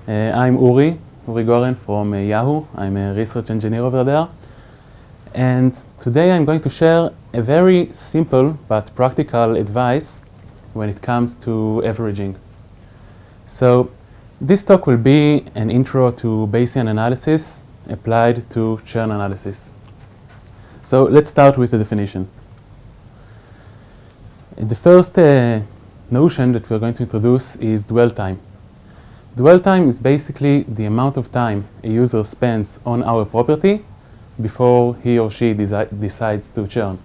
I'm Uri Goren from Yahoo. I'm a research engineer over there. And today I'm going to share a very simple but practical advice when it comes to averaging. So this talk will be an intro to Bayesian analysis applied to churn analysis. So let's start with the definition. The first notion that we're going to introduce is dwell time. Dwell time is basically the amount of time a user spends on our property before he or she decides to churn.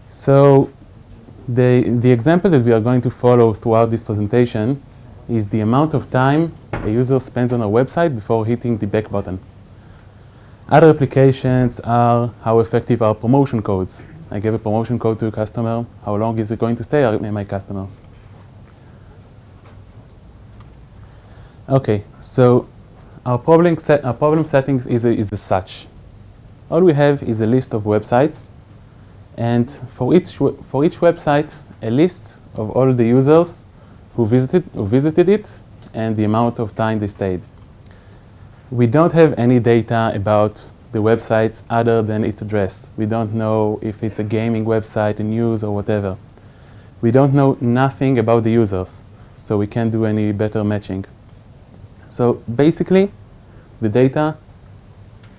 So the example that we are going to follow throughout this presentation is the amount of time a user spends on our website before hitting the back button. Other applications are how effective are promotion codes. I give a promotion code to a customer. How long is it going to stay my customer? Okay, so our problem settings is as such. All we have is a list of websites, and for each website, a list of all the users who visited it and the amount of time they stayed. We don't have any data about the websites other than its address. We don't know if it's a gaming website, a news, or whatever. We don't know nothing about the users, so we can't do any better matching. So basically, the data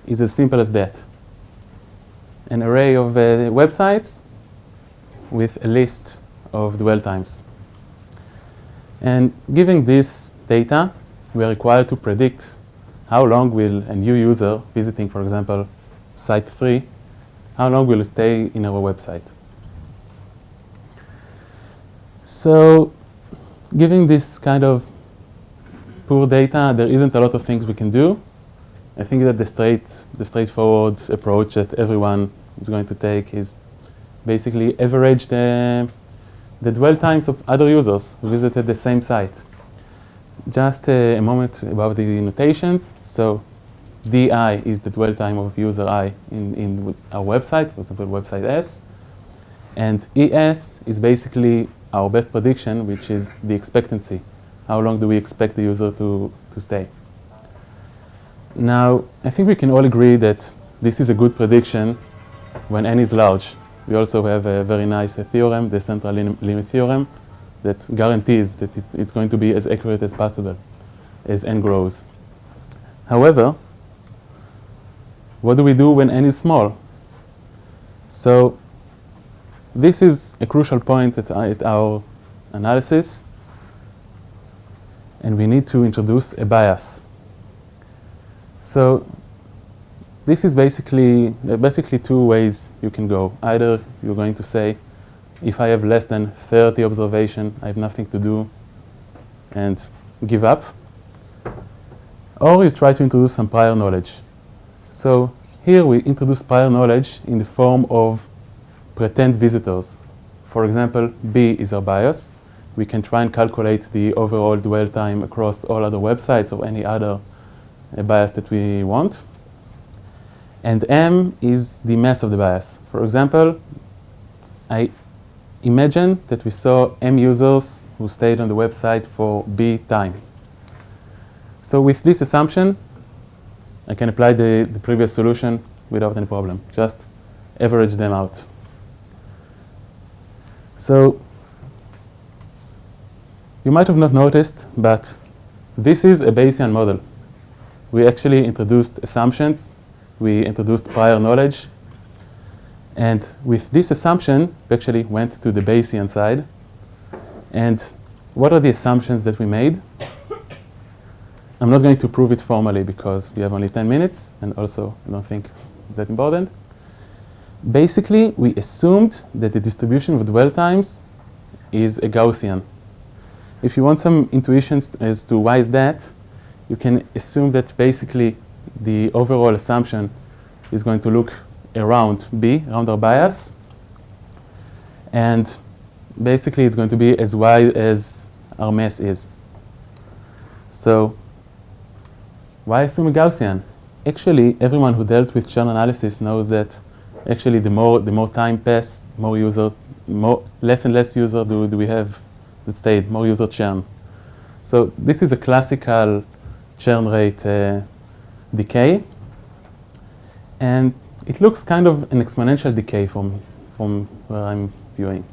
is as simple as that. An array of websites with a list of dwell times. And given this data, we are required to predict how long will a new user visiting, for example, site 3, how long will stay in our website. So given this kind of poor data, there isn't a lot of things we can do. I think that the straightforward approach that everyone is going to take is basically average the dwell times of other users who visited the same site. Just a moment about the notations. So DI is the dwell time of user I in our website, for example, website S. And ES is basically our best prediction, which is the expectancy. How long do we expect the user to stay? Now, I think we can all agree that this is a good prediction when n is large. We also have a very nice theorem, the central limit theorem, that guarantees that it's going to be as accurate as possible as n grows. However, what do we do when n is small? So this is a crucial point at our analysis, and we need to introduce a bias. So this is basically two ways you can go. Either you're going to say, if I have less than 30 observations, I have nothing to do and give up. Or you try to introduce some prior knowledge. So here we introduce prior knowledge in the form of pretend visitors. For example, B is our bias. We can try and calculate the overall dwell time across all other websites or any other bias that we want. And M is the mass of the bias. For example, I imagine that we saw M users who stayed on the website for B time. So with this assumption, I can apply the previous solution without any problem. Just average them out. So you might have not noticed, but this is a Bayesian model. We actually introduced assumptions. We introduced prior knowledge. And with this assumption, we actually went to the Bayesian side. And what are the assumptions that we made? I'm not going to prove it formally because we have only 10 minutes, and also I don't think that important. Basically, we assumed that the distribution of dwell times is a Gaussian. If you want some intuitions as to why is that, you can assume that basically the overall assumption is going to look around B, around our bias. And basically it's going to be as wide as our mass is. So why assume a Gaussian? Actually, everyone who dealt with churn analysis knows that actually the more time pass, less and less user do we have that stayed, more user churn. So this is a classical churn rate decay. And it looks kind of an exponential decay from where I'm viewing.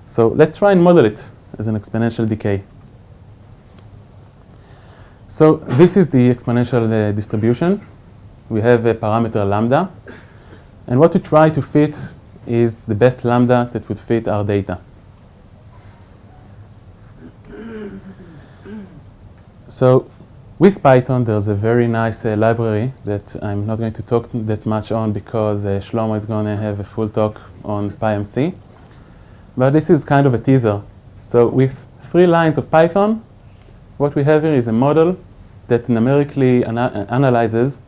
So let's try and model it as an exponential decay. So this is the exponential distribution. We have a parameter lambda. And what we try to fit is the best lambda that would fit our data. So with Python, there's a very nice library that I'm not going to talk that much on because Shlomo is going to have a full talk on PyMC. But this is kind of a teaser. So with 3 lines of Python, what we have here is a model that numerically analyzes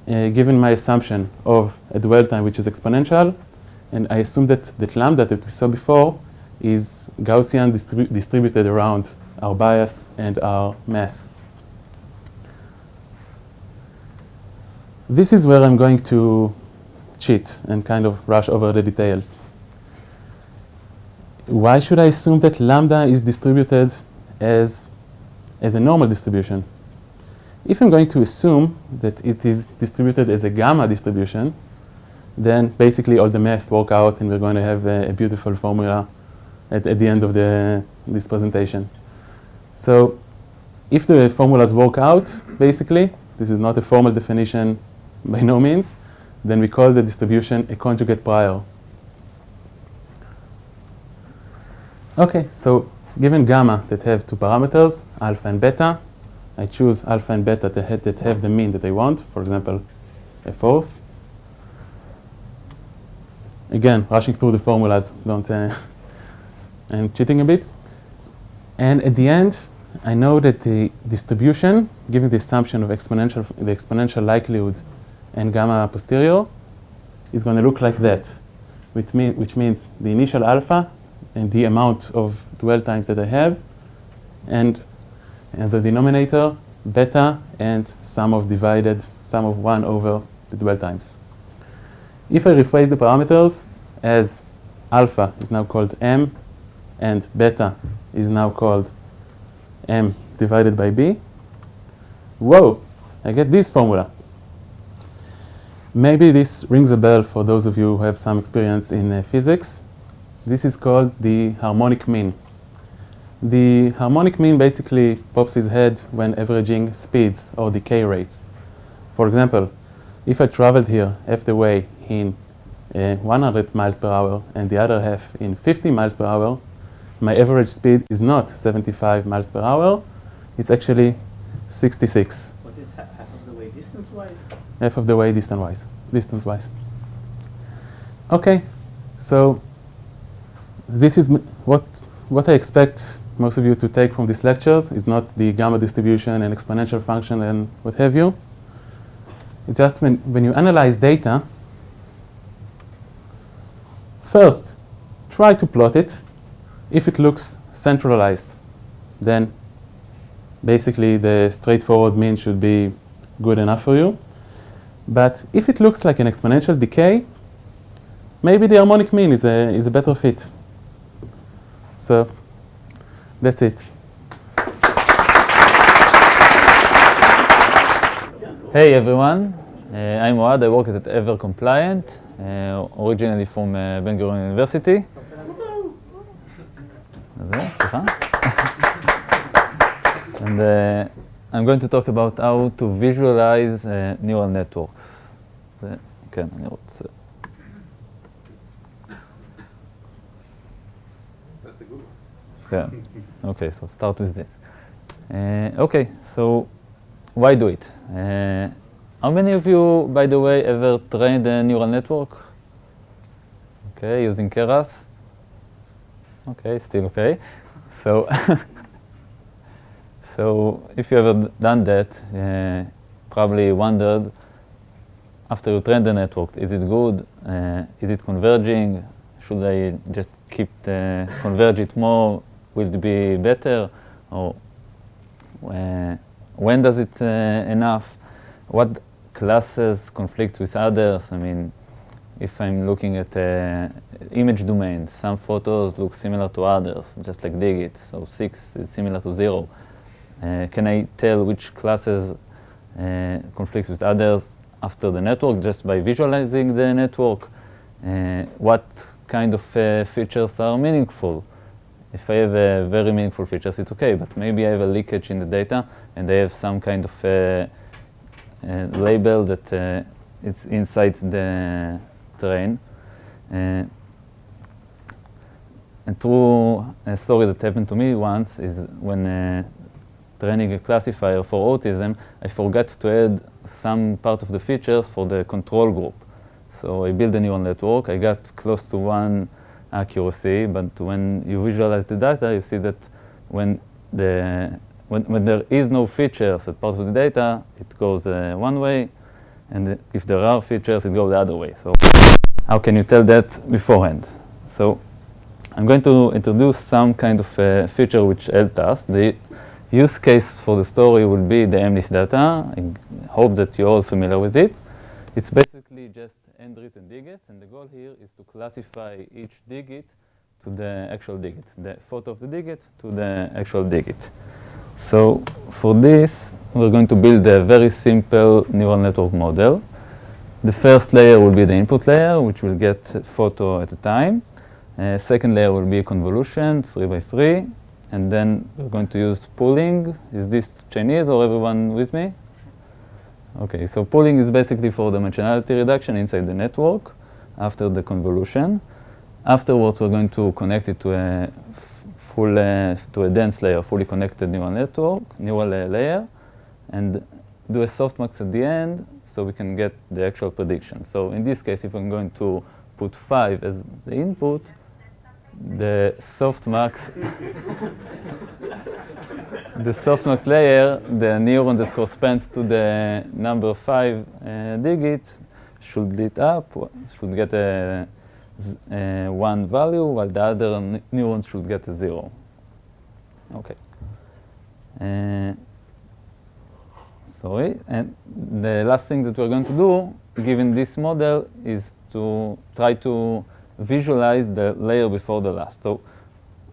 given my assumption of a dwell time which is exponential, and I assume that lambda that we saw before is Gaussian distributed around our bias and our mass. This is where I'm going to cheat and kind of rush over the details. Why should I assume that lambda is distributed as a normal distribution? If I'm going to assume that it is distributed as a gamma distribution, then basically all the math work out and we're going to have a beautiful formula at the end of this presentation. So if the formulas work out, basically, this is not a formal definition by no means, then we call the distribution a conjugate prior. Okay, so given gamma that have 2 parameters, alpha and beta, I choose alpha and beta that have the mean that I want, for example, a 4th. Again, rushing through the formulas, I'm cheating a bit. And at the end, I know that the distribution, given the assumption of the exponential likelihood and gamma posterior, is going to look like that, which means the initial alpha and the amount of dwell times that I have, and the denominator, beta, and sum of 1 over the dwell times. If I rephrase the parameters as alpha is now called m, and beta is now called m divided by b, whoa, I get this formula. Maybe this rings a bell for those of you who have some experience in physics. This is called the harmonic mean. The harmonic mean basically pops its head when averaging speeds or decay rates. For example, if I traveled here half the way in 100 miles per hour and the other half in 50 miles per hour, my average speed is not 75 miles per hour, it's actually 66. What is half of the way distance-wise? Half of the way distance-wise. Okay, so this is what I expect most of you to take from these lectures is not the gamma distribution and exponential function and what have you. It's just when you analyze data, first, try to plot it. If it looks centralized, then basically the straightforward mean should be good enough for you. But if it looks like an exponential decay, maybe the harmonic mean is a better fit. So that's it. Hey everyone, I'm Ohad. I work at Ever Compliant, originally from Ben-Gurion University. And I'm going to talk about how to visualize neural networks. כן, אני רוצה. That's a good one. Yeah. Okay, so start with this. Okay, so why do it? How many of you, by the way, ever trained a neural network? Okay, using Keras? Okay, still okay. So, so if you ever done that, probably wondered, after you train the network, is it good? Is it converging? Should I just keep converge it more? Will it be better? Or when does it enough? What classes conflict with others? I mean, if I'm looking at image domains, some photos look similar to others, just like digits. So 6 is similar to 0. Can I tell which classes conflicts with others after the network just by visualizing the network? What kind of features are meaningful? If I have very meaningful features, it's okay, but maybe I have a leakage in the data and I have some kind of label that it's inside the train. And true a story that happened to me once is when training a classifier for autism, I forgot to add some part of the features for the control group. So I built a neural network. I got close to 1 accuracy, but when you visualize the data, you see that when there is no features as part of the data, it goes one way, and if there are features, it goes the other way. So how can you tell that beforehand? So I'm going to introduce some kind of feature which helped us. The use case for the story will be the MNIST data. I hope that you're all familiar with it. It's basically just handwritten digits, and the goal here is to classify each digit to the actual digit, the photo of the digit to the actual digit. So for this, we're going to build a very simple neural network model. The first layer will be the input layer, which will get a photo at a time. Second layer will be a convolution, 3 by 3. And then we're going to use pooling. Is this Chinese or everyone with me? Okay, so pooling is basically for dimensionality reduction inside the network after the convolution. Afterwards, we're going to connect it to a to a dense layer, fully connected neural layer, and do a softmax at the end so we can get the actual prediction. So in this case, if I'm going to put 5 as the input, the softmax layer, the neuron that corresponds to the number 5 digits, should lit up, should get a 1 value, while the other neurons should get a 0. Okay. Sorry. And the last thing that we're going to do, given this model, is to try to visualize the layer before the last. So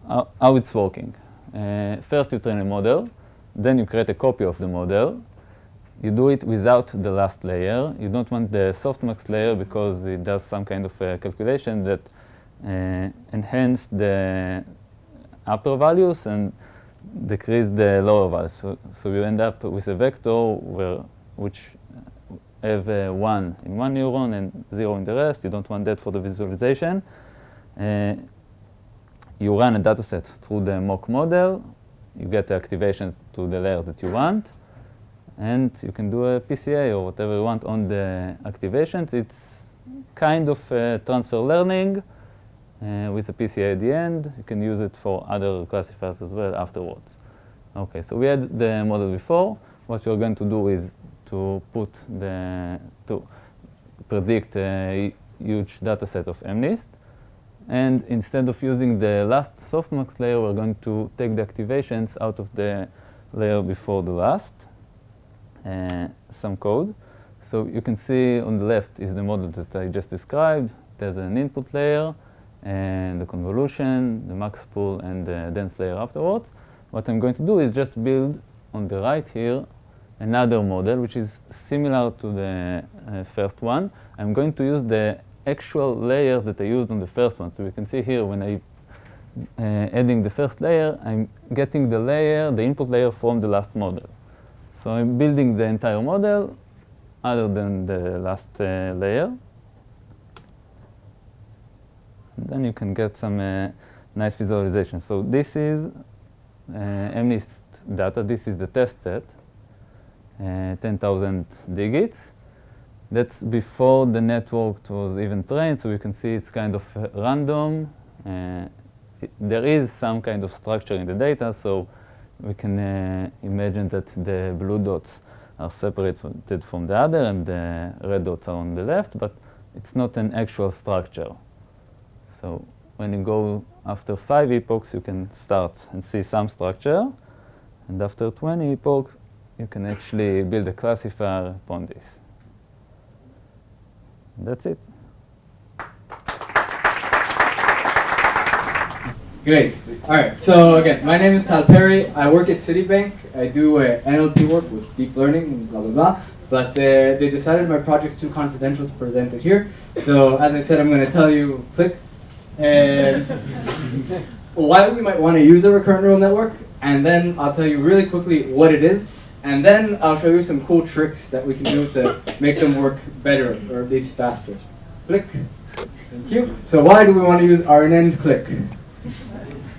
how it's working. First you train a model, then you create a copy of the model. You do it without the last layer. You don't want the softmax layer because it does some kind of calculation that enhance the upper values and decrease the lower values. So you end up with a vector which have 1 in one neuron and 0 in the rest. You don't want that for the visualization. You run a dataset through the mock model. You get the activations to the layer that you want. And you can do a PCA or whatever you want on the activations. It's kind of transfer learning with a PCA at the end. You can use it for other classifiers as well afterwards. Okay, so we had the model before. What we're going to do is to predict a huge data set of MNIST. And instead of using the last softmax layer, we're going to take the activations out of the layer before the last. Some code. So you can see on the left is the model that I just described. There's an input layer, and the convolution, the max pool, and the dense layer afterwards. What I'm going to do is just build on the right here another model, which is similar to the first one. I'm going to use the actual layers that I used on the first one. So you can see here when I adding the first layer, I'm getting the input layer from the last model. So I'm building the entire model other than the last layer. And then you can get some nice visualization. So this is MNIST data. This is the test set, 10,000 digits. That's before the network was even trained, so you can see it's kind of random. There is some kind of structure in the data, so we can imagine that the blue dots are separated from the other and the red dots are on the left, but it's not an actual structure. So when you go after 5 epochs, you can start and see some structure. And after 20 epochs, you can actually build a classifier upon this. And that's it. Great. All right. So again, my name is Tal Perry. I work at Citibank. I do NLP work with deep learning and blah blah blah. But they decided my project's too confidential to present it here. So as I said, I'm going to tell you, click, and why we might want to use a recurrent neural network, and then I'll tell you really quickly what it is, and then I'll show you some cool tricks that we can do to make them work better, or at least faster. Click. Thank you. So why do we want to use RNNs? Click.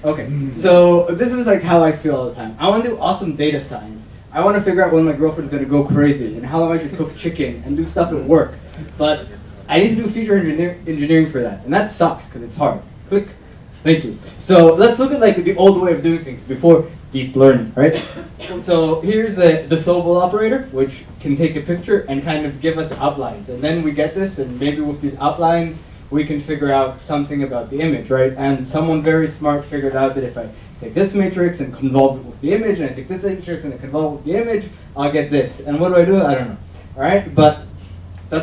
Okay, so this is like how I feel all the time. I want to do awesome data science. I want to figure out when my girlfriend's going to go crazy and how long I should cook chicken and do stuff at work. But I need to do feature engineering for that, and that sucks because it's hard. Click. Thank you. So let's look at like the old way of doing things before deep learning, right? So here's the Sobel operator, which can take a picture and kind of give us outlines. And then we get this, and maybe with these outlines, we can figure out something about the image, right? And someone very smart figured out that if I take this matrix and convolve it with the image, and I take this matrix and I convolve it with the image, I'll get this. And what do? I don't know. All right? But that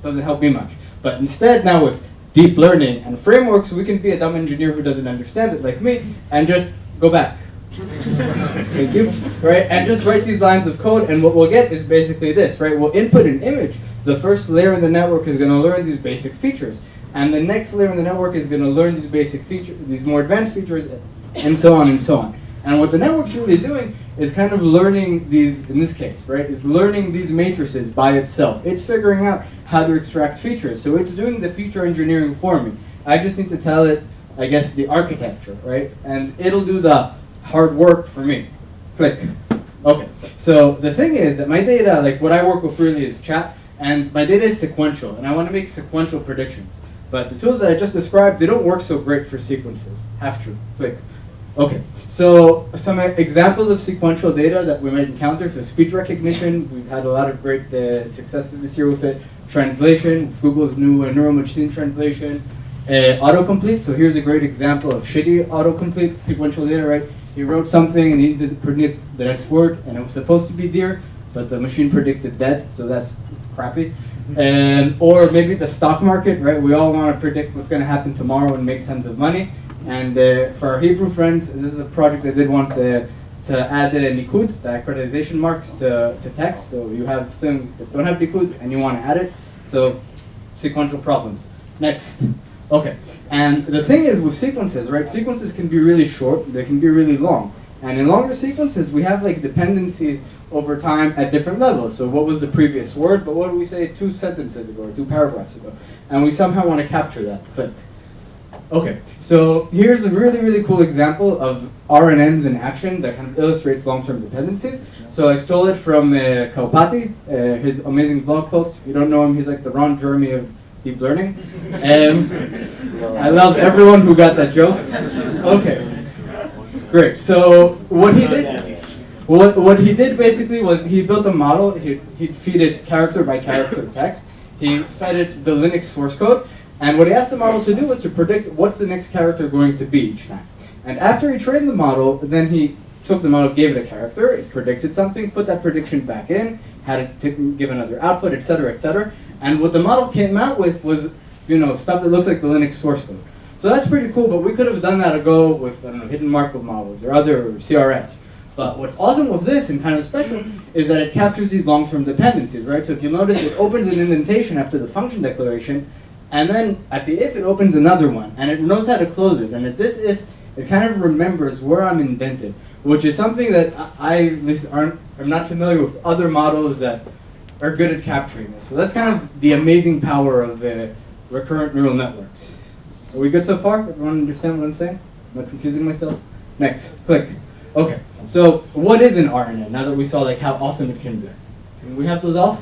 doesn't help me much. But instead, now with deep learning and frameworks, we can be a dumb engineer who doesn't understand it like me and just go back. Thank you. Right? And just write these lines of code, and what we'll get is basically this, right? We'll input an image. The first layer in the network is going to learn these basic features. And the next layer in the network is going to learn these basic features, these more advanced features, and so on and so on. And what the network's really doing is kind of learning these, in this case, right, is learning these matrices by itself. It's figuring out how to extract features. So it's doing the feature engineering for me. I just need to tell it, I guess, the architecture, right? And it'll do the hard work for me. Click. Okay. So the thing is that my data, like what I work with really is chat, and my data is sequential, and I want to make sequential predictions. But the tools that I just described, they don't work so great for sequences. Half true. Click. Okay. So some examples of sequential data that we might encounter for speech recognition. We've had a lot of great successes this year with it. Translation, Google's new neural machine translation. Autocomplete. So here's a great example of shitty autocomplete sequential data, right? He wrote something and he needed to predict the next word, and it was supposed to be deer, but the machine predicted dead, so that's crappy. Or maybe the stock market, right? We all want to predict what's going to happen tomorrow and make tons of money. And for our Hebrew friends, this is a project I did once to add the nikud, the accretization marks to text. So you have things that don't have nikud and you want to add it. So sequential problems. Next. Okay. And the thing is with sequences, right? Sequences can be really short. They can be really long. And in longer sequences, we have like dependencies over time at different levels. So what was the previous word? But what did we say 2 sentences ago or 2 paragraphs ago? And we somehow want to capture that. Click. Okay, so here's a really, really cool example of RNNs in action that kind of illustrates long-term dependencies. So I stole it from Karpati, his amazing blog post. If you don't know him, he's like the Ron Jeremy of deep learning. I love everyone who got that joke. Okay, great. So what he did basically was he built a model. He'd feed it character by character text. He fed it the Linux source code. And what he asked the model to do was to predict what's the next character going to be each time. And after he trained the model, then he took the model, gave it a character, it predicted something, put that prediction back in, had it give another output, etc., etc. And what the model came out with was, stuff that looks like the Linux source code. So that's pretty cool, but we could have done that ago with, I don't know, hidden Markov models or other CRFs. But what's awesome with this and kind of special is that it captures these long-term dependencies, right? So if you notice, it opens an indentation after the function declaration, and then at the if, it opens another one, and it knows how to close it. And at this if, it kind of remembers where I'm indented, which is something that I'm not familiar with other models that are good at capturing this. So that's kind of the amazing power of recurrent neural networks. Are we good so far? Everyone understand what I'm saying? Am I confusing myself? Next, click. Okay, so what is an RNN, now that we saw like how awesome it can be? Can we have those off?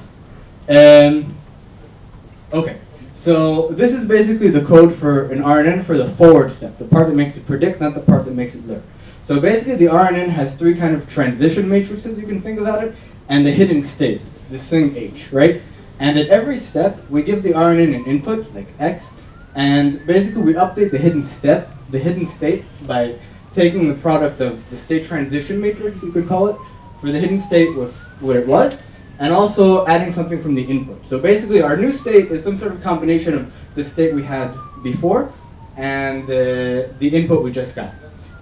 Okay. So this is basically the code for an RNN for the forward step, the part that makes it predict, not the part that makes it learn. So basically the RNN has 3 kind of transition matrices, you can think about it, and the hidden state, this thing H, right? And at every step, we give the RNN an input, like X, and basically we update the hidden state by taking the product of the state transition matrix, you could call it, for the hidden state with what it was, and also adding something from the input. So basically our new state is some sort of combination of the state we had before and the input we just got.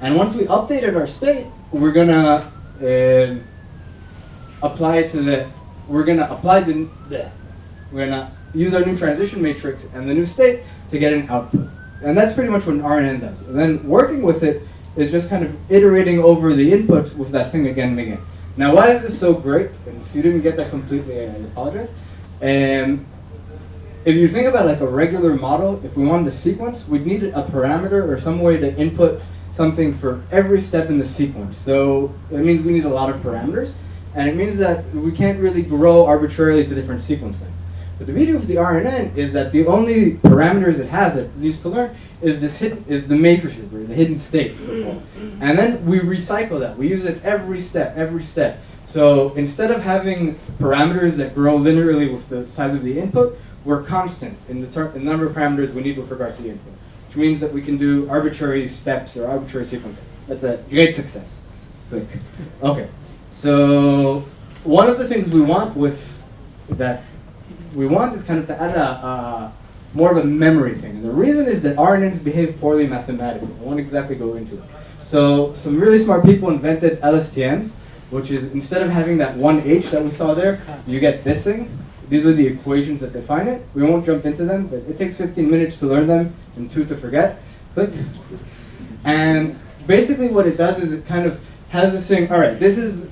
And once we updated our state, we're gonna we're gonna use our new transition matrix and the new state to get an output. And that's pretty much what an RNN does. And then working with it is just kind of iterating over the inputs with that thing again and again. Now, why is this so great? And if you didn't get that completely, I apologize. If you think about like a regular model, if we wanted a sequence, we'd need a parameter or some way to input something for every step in the sequence. So it means we need a lot of parameters, and it means that we can't really grow arbitrarily to different sequence lengths. But the beauty of the RNN is that the only parameters it has that it needs to learn is the matrices, or the hidden state, so-called. And then we recycle that. We use it every step, every step. So instead of having parameters that grow linearly with the size of the input, we're constant in the number of parameters we need with regards to the input, which means that we can do arbitrary steps or arbitrary sequences. That's a great success. Click. Okay, so one of the things we want is kind of to add more of a memory thing. And the reason is that RNNs behave poorly mathematically. I won't exactly go into it. So some really smart people invented LSTMs, which is instead of having that one H that we saw there, you get this thing. These are the equations that define it. We won't jump into them, but it takes 15 minutes to learn them and 2 to forget. Click. And basically what it does is it kind of has this thing, all right,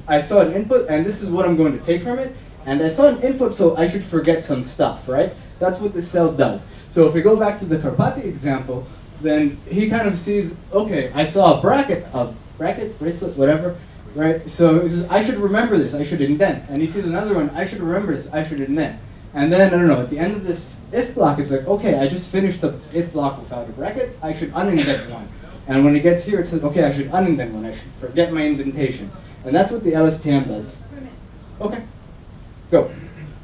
I saw an input and this is what I'm going to take from it. And I saw an input, so I should forget some stuff, right? That's what this cell does. So if we go back to the Karpati example, then he kind of sees, okay, I saw a bracket, bracelet, whatever, right? So he says, I should remember this, I should indent. And he sees another one, I should remember this, I should indent. And then, I don't know, at the end of this if block, it's like, okay, I just finished the if block without a bracket, I should unindent one. And when it gets here, it says, okay, I should unindent one, I should forget my indentation. And that's what the LSTM does. Okay, go.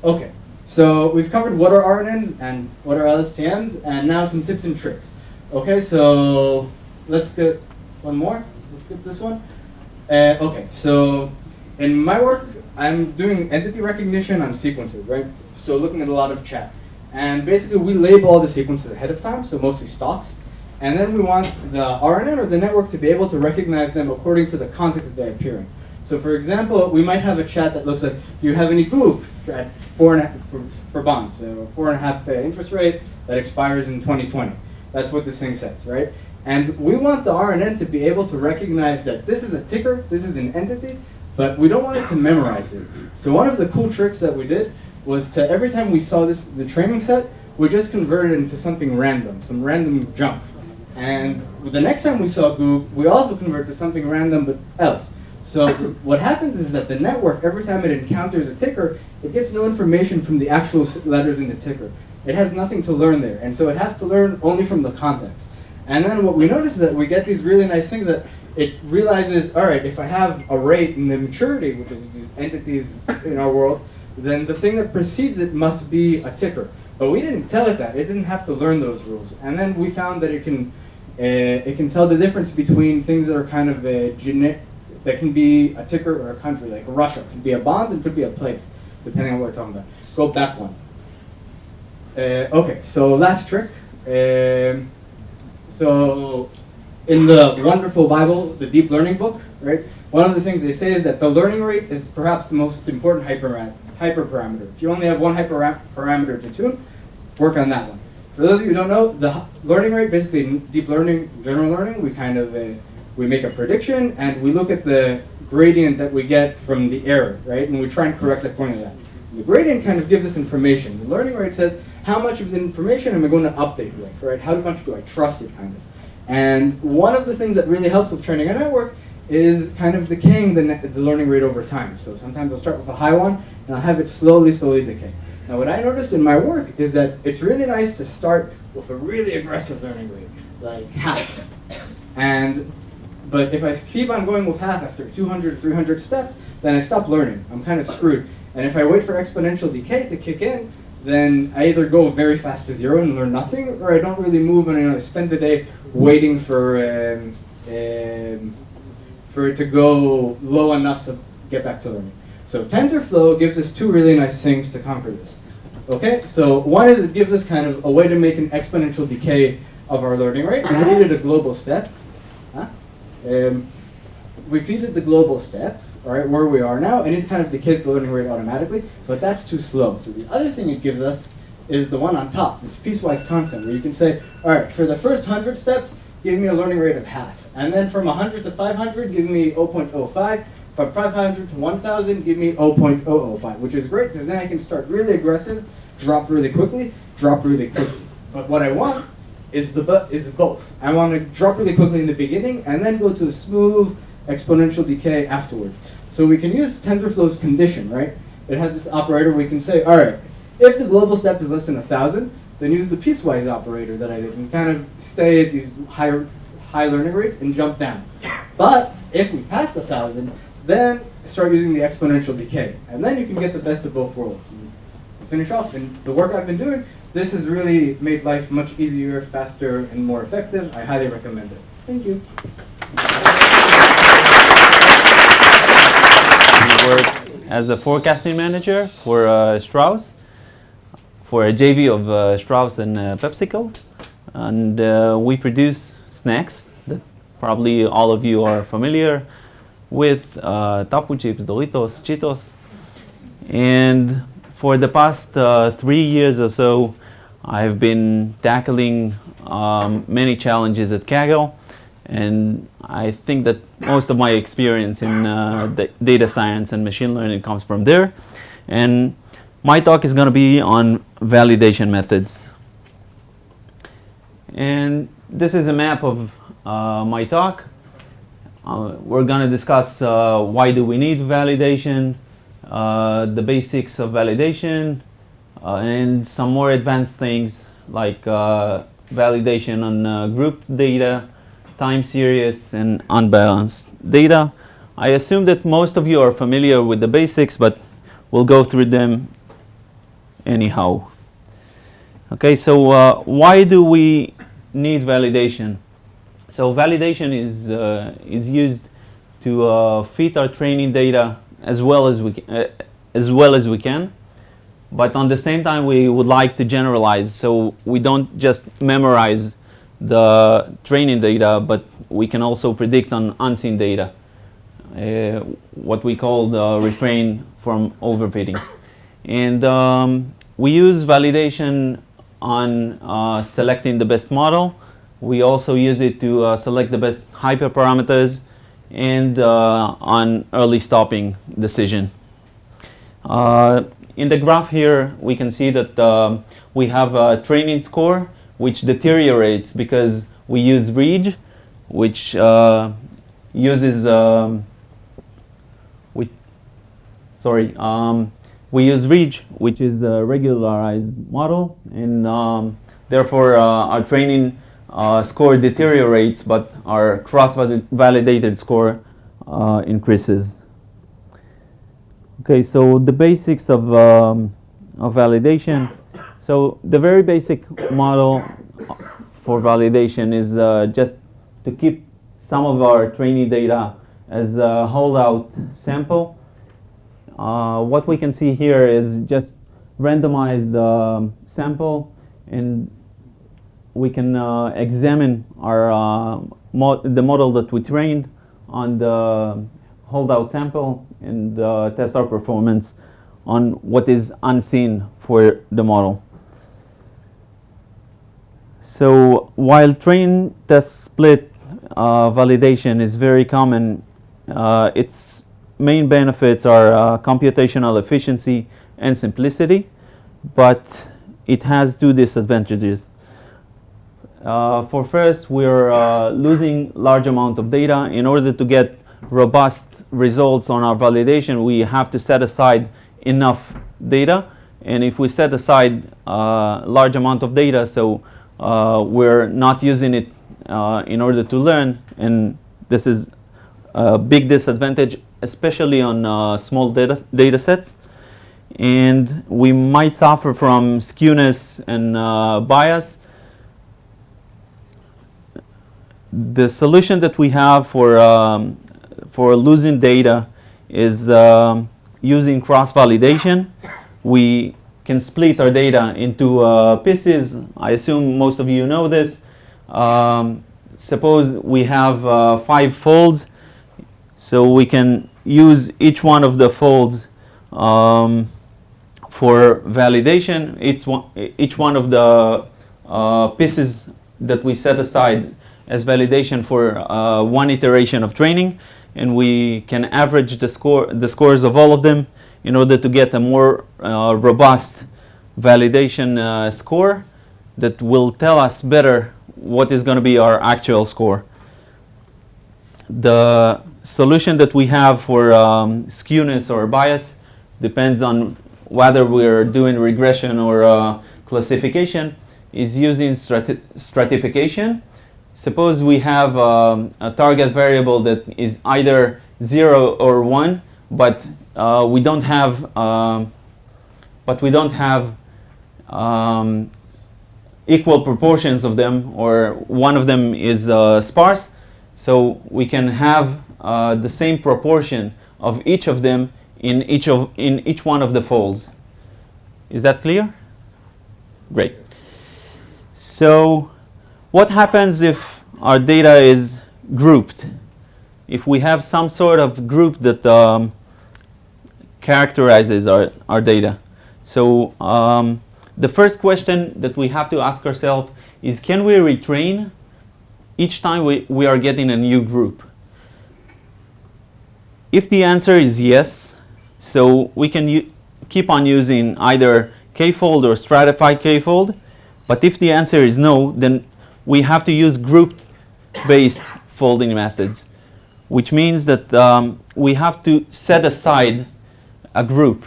Okay, so we've covered what are RNNs and what are LSTMs, and now some tips and tricks. Okay, so let's get one more. Let's skip this one. Okay, so in my work, I'm doing entity recognition on sequences, right? So looking at a lot of chat. And basically we label all the sequences ahead of time, so mostly stocks. And then we want the RNN or the network to be able to recognize them according to the context that they appear in. So for example, we might have a chat that looks like, do you have any group at 4.5 for bonds, so 4.5 interest rate that expires in 2020. That's what this thing says, right? And we want the RNN to be able to recognize that this is a ticker, this is an entity, but we don't want it to memorize it. So one of the cool tricks that we did was to, every time we saw the training set, we just converted it into something random, some random junk. And the next time we saw Goog, we also convert to something random but else. So what happens is that the network, every time it encounters a ticker, it gets no information from the actual letters in the ticker. It has nothing to learn there, and so it has to learn only from the context. And then what we notice is that we get these really nice things that it realizes, all right, if I have a rate and the maturity, which is these entities in our world, then the thing that precedes it must be a ticker. But we didn't tell it that. It didn't have to learn those rules. And then we found that it can tell the difference between things that are kind of that can be a ticker or a country, like Russia. It could be a bond, it could be a place, depending on what we're talking about. Go back one. Okay, so last trick. So in the wonderful Bible, the deep learning book, right? One of the things they say is that the learning rate is perhaps the most important hyperparameter. If you only have one hyperparameter to tune, work on that one. For those of you who don't know, the learning rate, basically in deep learning, general learning, we kind of we make a prediction and we look at the gradient that we get from the error, right? And we try and correct according to that. The gradient kind of gives us information. The learning rate says, how much of the information am I going to update with, right? How much do I trust it, kind of? And one of the things that really helps with training a network is kind of decaying the learning rate over time. So sometimes I'll start with a high one, and I'll have it slowly decay. Now what I noticed in my work is that it's really nice to start with a really aggressive learning rate, like half. But if I keep on going with half after 200, 300 steps, then I stop learning. I'm kind of screwed. And if I wait for exponential decay to kick in, then I either go very fast to zero and learn nothing, or I don't really move and I spend the day waiting for it to go low enough to get back to learning. So TensorFlow gives us two really nice things to conquer this. Okay, so one is it gives us kind of a way to make an exponential decay of our learning rate. We feed it a global step. We feed it the global step, right, where we are now, and it kind of decays the learning rate automatically, but that's too slow. So the other thing it gives us is the one on top, this piecewise constant, where you can say, all right, for the first 100 steps, give me a learning rate of half. And then from 100 to 500, give me 0.05. From 500 to 1,000, give me 0.005, which is great, because then I can start really aggressive, drop really quickly, drop really quickly. But what I want is both. I want to drop really quickly in the beginning, and then go to a smooth exponential decay afterward. So we can use TensorFlow's condition, right? It has this operator where we can say, all right, if the global step is less than 1,000, then use the piecewise operator that I did and kind of stay at these high learning rates and jump down. But if we passed 1,000, then start using the exponential decay. And then you can get the best of both worlds. And to finish off, and the work I've been doing, this has really made life much easier, faster, and more effective. I highly recommend it. Thank you. I work as a forecasting manager for Strauss, for a JV of Strauss and PepsiCo. And we produce snacks that probably all of you are familiar with, tapu chips, Doritos, Cheetos. And for the past 3 years or so, I've been tackling many challenges at Kaggle. And I think that most of my experience in data science and machine learning comes from there. And my talk is going to be on validation methods. And this is a map of my talk. We're going to discuss why do we need validation, the basics of validation, and some more advanced things like validation on grouped data, time series, and unbalanced data. I assume that most of you are familiar with the basics, but we'll go through them anyhow. Okay, so why do we need validation? So validation is used to fit our training data as well as we can, but on the same time we would like to generalize, so we don't just memorize the training data, but we can also predict on unseen data, what we call refrain from overfitting. And we use validation on selecting the best model. We also use it to select the best hyperparameters and on early stopping decision. In the graph here, we can see that we have a training score which deteriorates because we use read, which uses we use read, which is a regularized model, and therefore our training score deteriorates, but our cross-validated score increases. Okay, so the basics of validation. So the very basic model for validation is just to keep some of our training data as a holdout sample. What we can see here is just randomize the sample, and we can examine our the model that we trained on the holdout sample and test our performance on what is unseen for the model. So while train test split validation is very common, its main benefits are computational efficiency and simplicity, but it has two disadvantages. For first, we're losing large amount of data. In order to get robust results on our validation, we have to set aside enough data. And if we set aside a large amount of data, so we're not using it in order to learn, and this is a big disadvantage, especially on small data sets. And we might suffer from skewness and bias. The solution that we have for losing data is using cross-validation. We can split our data into pieces. I assume most of you know this. Suppose we have 5 folds, so we can use each one of the folds for validation. Each one of the pieces that we set aside as validation for one iteration of training, and we can average the scores of all of them in order to get a more robust validation score that will tell us better what is going to be our actual score. The solution that we have for skewness or bias depends on whether we're doing regression or classification, is using stratification. Suppose we have a target variable that is either 0 or 1, but we don't have equal proportions of them, or one of them is sparse. So we can have the same proportion of each of them in each one of the folds. Is that clear? Great. So what happens if our data is grouped? If we have some sort of group that characterizes our data. So the first question that we have to ask ourselves is, can we retrain each time we are getting a new group? If the answer is yes, so we can keep on using either k-fold or stratified k-fold. But if the answer is no, then we have to use group-based folding methods, which means that we have to set aside a group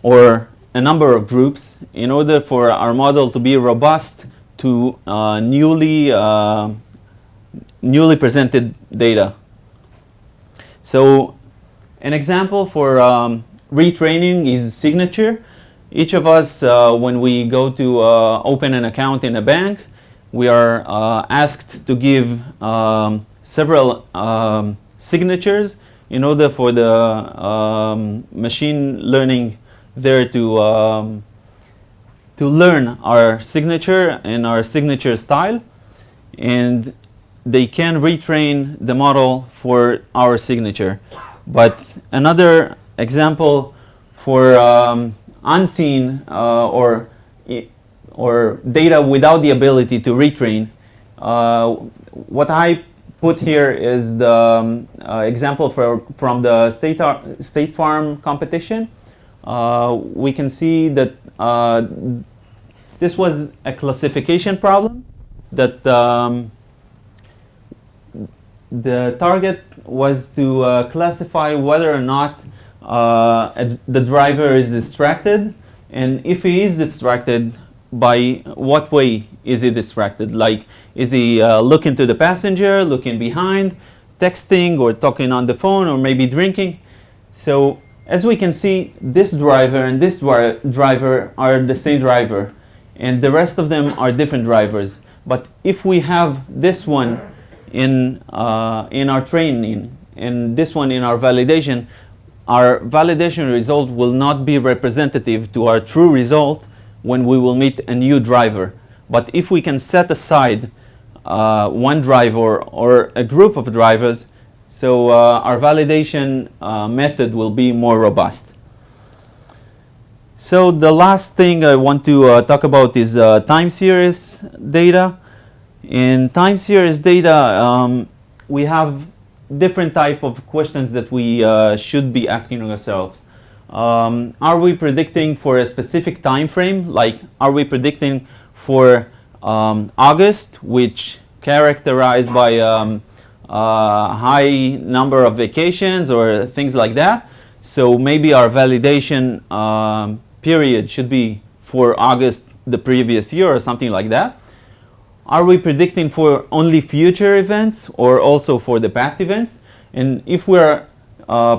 or a number of groups in order for our model to be robust to newly presented data. So an example for retraining is signature. Each of us, when we go to open an account in a bank, we are asked to give several signatures in order for the machine learning there to learn our signature and our signature style, and they can retrain the model for our signature. But another example for unseen or data without the ability to retrain, what I put here is the example from the State Farm competition. We can see that this was a classification problem, that the target was to classify whether or not the driver is distracted, and if he is distracted, by what way is he distracted? Like, is he looking to the passenger, looking behind, texting, or talking on the phone, or maybe drinking? So as we can see, this driver and this driver are the same driver, and the rest of them are different drivers. But if we have this one in our training and this one in our validation result will not be representative to our true result when we will meet a new driver. But if we can set aside one driver or a group of drivers, so our validation method will be more robust. So the last thing I want to talk about is time series data. In time series data, we have different type of questions that we should be asking ourselves. Are we predicting for a specific time frame? Like, are we predicting for August, which characterized by high number of vacations or things like that? So maybe our validation period should be for August the previous year or something like that. Are we predicting for only future events or also for the past events? And if we're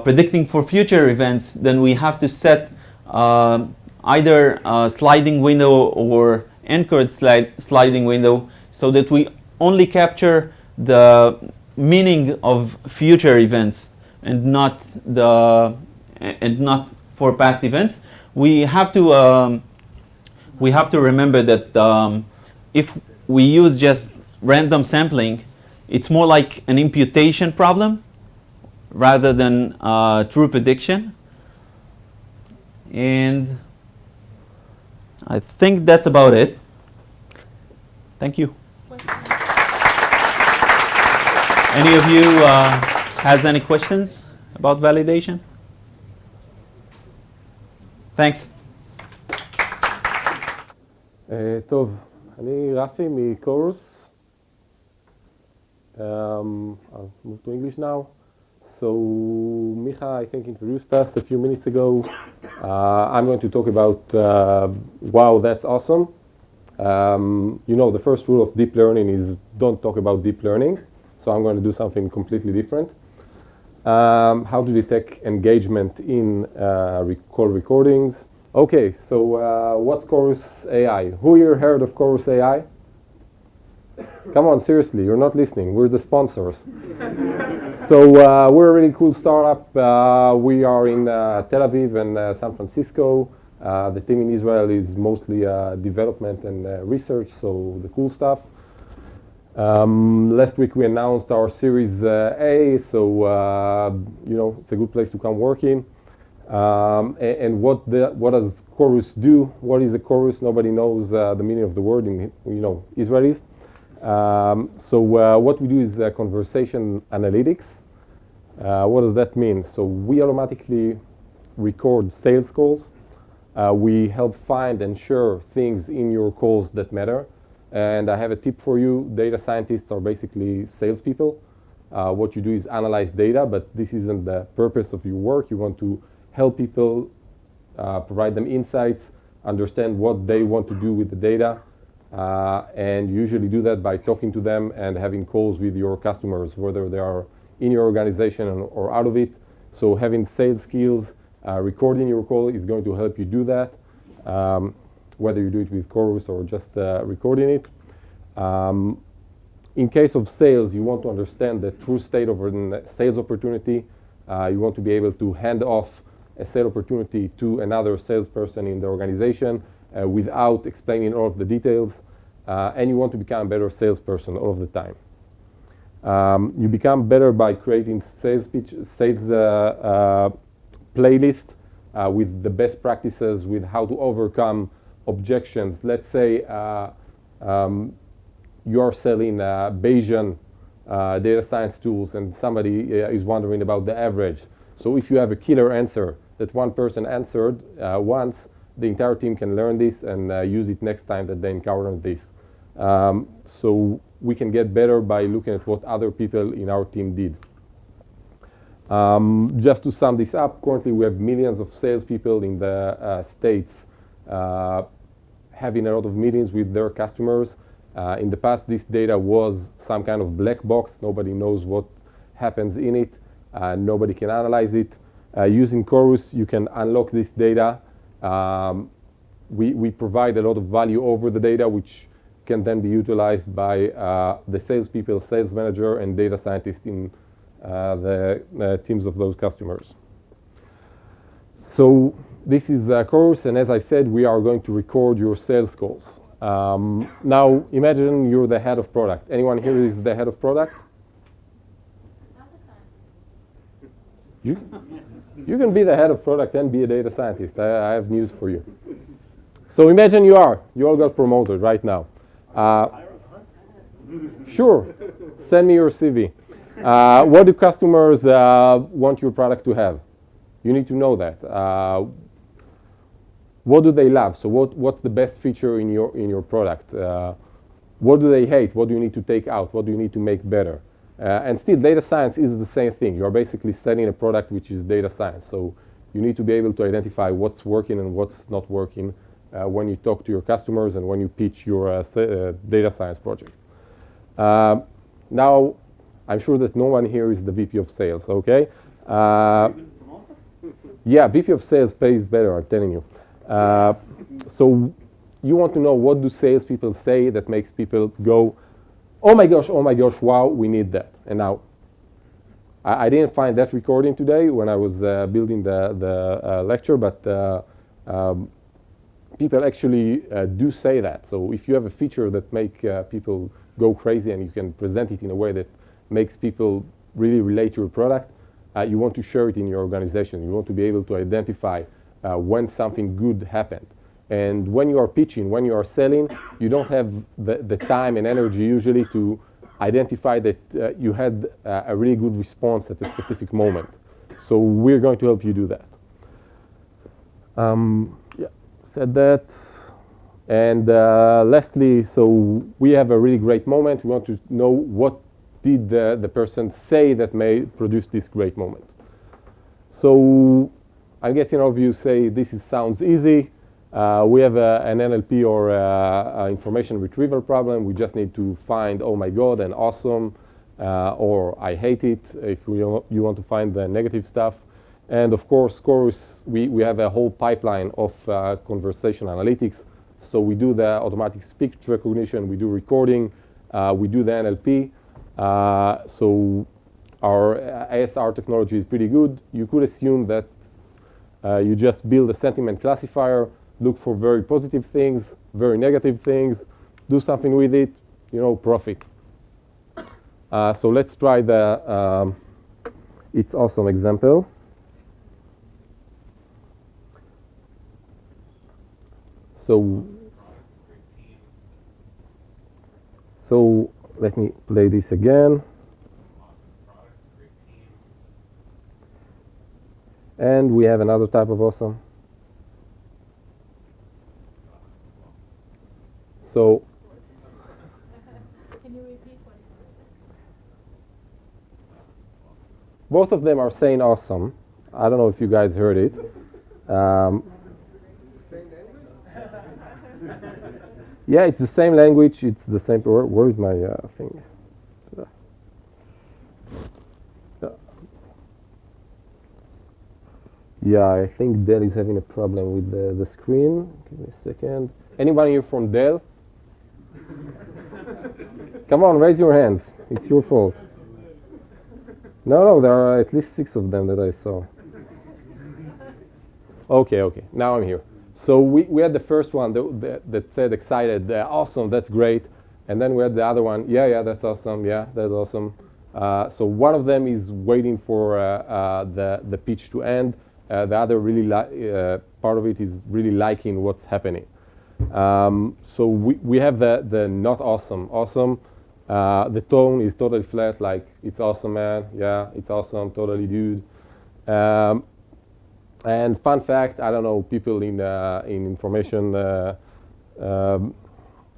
predicting for future events, then we have to set either a sliding window or anchored sliding window so that we only capture the meaning of future events and not for past events. We have to remember that if we use just random sampling, it's more like an imputation problem rather than true prediction. And I think that's about it. Thank you. Any of you has any questions about validation? Thanks. טוב, אני רפי מקורוס. I'll move to English now. So Micha, I think, introduced us a few minutes ago. I'm going to talk about, wow, that's awesome. You know, the first rule of deep learning is don't talk about deep learning. So I'm going to do something completely different. How to detect engagement in call recordings. Okay, so what's Chorus AI? Who here heard of Chorus AI? Come on, seriously, you're not listening. We're the sponsors. So we're a really cool startup. We are in Tel Aviv and San Francisco. The team in Israel is mostly development and research, so the cool stuff. Last week we announced our Series A, so you know, it's a good place to come work in. And what does Chorus do? What is a Chorus? Nobody knows the meaning of the word in, you know, Israelis. So what we do is conversation analytics. What does that mean? So we automatically record sales calls. We help find and share things in your calls that matter. And I have a tip for you. Data scientists are basically salespeople. What you do is analyze data, but this isn't the purpose of your work. You want to help people, provide them insights, understand what they want to do with the data, and you usually do that by talking to them and having calls with your customers, whether they are in your organization or out of it. So having sales skills, recording your call is going to help you do that, whether you do it with Chorus or just recording it. In case of sales, you want to understand the true state of a sales opportunity. You want to be able to hand off a sales opportunity to another salesperson in the organization without explaining all of the details. And you want to become a better salesperson all of the time. You become better by creating sales playlist with the best practices, with how to overcome objections. Let's say you're selling Bayesian data science tools and somebody is wondering about the average. So if you have a killer answer that one person answered once, the entire team can learn this and use it next time that they encounter this. So we can get better by looking at what other people in our team did. Just to sum this up, currently we have millions of salespeople in the States having a lot of meetings with their customers. In the past, this data was some kind of black box. Nobody knows what happens in it. Nobody can analyze it. Using Chorus, you can unlock this data. We provide a lot of value over the data, which can then be utilized by the salespeople, sales manager, and data scientists in the teams of those customers. So this is Chorus, and as I said, we are going to record your sales calls. Now, imagine you're the head of product. Anyone here is the head of product? You can be the head of product and be a data scientist. I have news for you. So imagine you all got promoted right now. Sure, send me your CV. What do customers want your product to have? You need to know that. What do they love? So what's the best feature in your product? What do they hate? What do you need to take out? What do you need to make better? And still, data science is the same thing. You're basically selling a product which is data science. So you need to be able to identify what's working and what's not working when you talk to your customers and when you pitch your data science project. Now, I'm sure that no one here is the VP of sales, okay? Yeah, VP of sales pays better, I'm telling you. So you want to know, what do salespeople say that makes people go, oh my gosh, wow, we need that. And now, I didn't find that recording today when I was building the lecture, but people actually do say that. So if you have a feature that make people go crazy and you can present it in a way that makes people really relate to your product, you want to share it in your organization. You want to be able to identify when something good happened. And when you are pitching, when you are selling, you don't have the time and energy usually to identify that you had a really good response at a specific moment. So we're going to help you do that. Yeah, said that. And lastly, so we have a really great moment. We want to know what did the person say that may produce this great moment. So I guess in of you say this sounds easy. We have an NLP or information retrieval problem. We just need to find, oh my God, and awesome, or I hate it, if you want to find the negative stuff. And of course, Chorus, we have a whole pipeline of conversation analytics. So we do the automatic speech recognition, we do recording, we do the NLP. So our ASR technology is pretty good. You could assume that you just build a sentiment classifier, look for very positive things, very negative things, do something with it, profit. So let's try the It's Awesome example. So let me play this again. And we have another type of awesome. So can you repeat what it said? Both of them are saying awesome. I don't know if you guys heard it. Yeah, it's the same language. It's the same. Where is my thing? Yeah, I think Dell is having a problem with the screen. Give me a second. Anyone here from Dell? Come on, raise your hands. It's your fault. No, there are at least 6 of them that I saw. Okay, now I'm here. So we had the first one that said excited, awesome, that's great. And then we had the other one, yeah, that's awesome, yeah, that's awesome. So one of them is waiting for the pitch to end. The other really part of it is really liking what's happening. So we have the not awesome. Awesome. The tone is totally flat, like it's awesome, man. Yeah, it's awesome, totally, dude. And fun fact, I don't know, people in information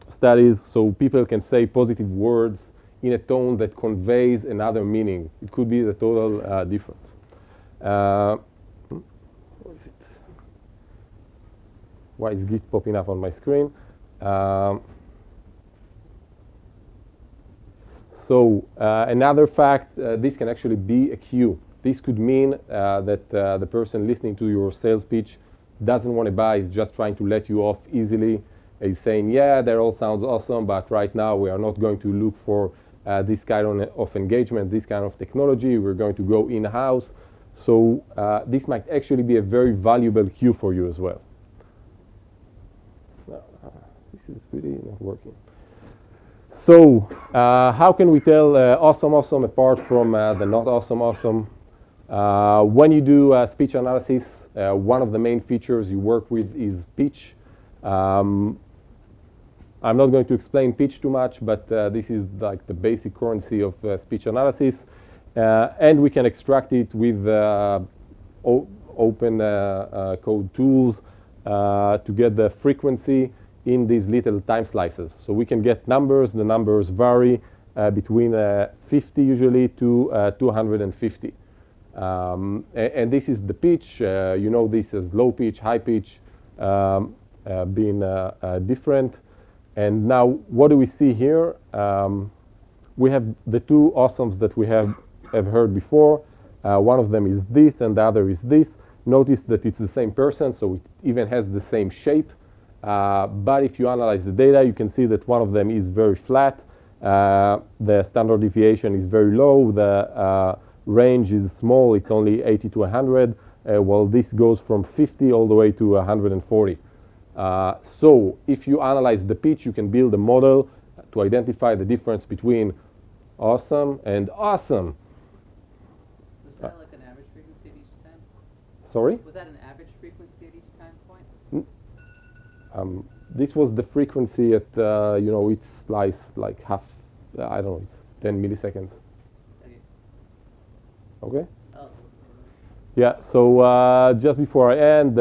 studies, so people can say positive words in a tone that conveys another meaning. It could be the total difference. What is it? Why is Git popping up on my screen? So another fact, this can actually be a cue. This could mean that the person listening to your sales pitch doesn't want to buy, is just trying to let you off easily. He's saying, yeah, that all sounds awesome, but right now we are not going to look for this kind of engagement, this kind of technology. We're going to go in-house. So this might actually be a very valuable cue for you as well. This is really not working. So how can we tell awesome apart from the not awesome? When you do speech analysis, one of the main features you work with is pitch. I'm not going to explain pitch too much, but this is like the basic currency of speech analysis. And we can extract it with open code tools to get the frequency in these little time slices. So we can get numbers. The numbers vary between 50 usually to 250. And this is the pitch. You know this as low pitch, high pitch, being different. And now what do we see here? We have the 2 awesomes that we have heard before. One of them is this and the other is this. Notice that it's the same person, so it even has the same shape. But if you analyze the data, you can see that one of them is very flat. The standard deviation is very low. The range is small. It's only 80 to 100, while this goes from 50 all the way to 140. So if you analyze the pitch, you can build a model to identify the difference between awesome and awesome. Was that like an average frequency at each time? Sorry? Was that an average frequency at each time point? This was the frequency at, you know, each slice, like half, I don't know, it's 10 milliseconds. Okay? Oh. Yeah, so just before I end,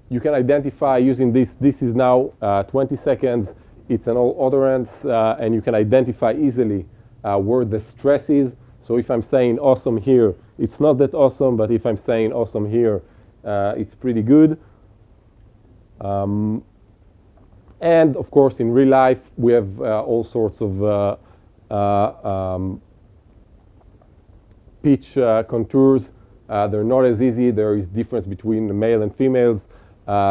you can identify using this. This is now 20 seconds. It's an all utterance, and you can identify easily where the stress is. So if I'm saying awesome here, it's not that awesome, but if I'm saying awesome here, it's pretty good. And of course, in real life, we have all sorts of pitch contours. They're not as easy. There is difference between the male and females,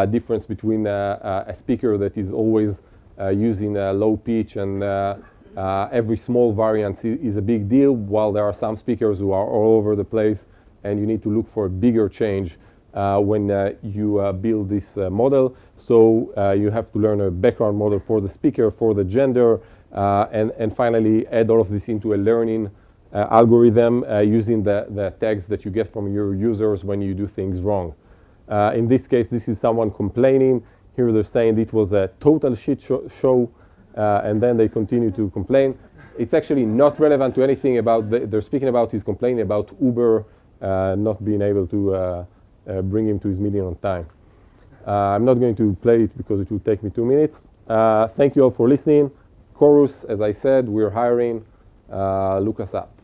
difference between a speaker that is always using a low pitch, and every small variance is a big deal, while there are some speakers who are all over the place, and you need to look for a bigger change when you build this model. So you have to learn a background model for the speaker, for the gender, and finally add all of this into a learning algorithm using the tags that you get from your users when you do things wrong. In this case, this is someone complaining. Here they're saying it was a total shit show, and then they continue to complain. It's actually not relevant to anything about, they're speaking about, he's complaining about Uber not being able to bring him to his meeting on time. I'm not going to play it because it will take me 2 minutes. Thank you all for listening. Chorus, as I said, we're hiring. Look us up.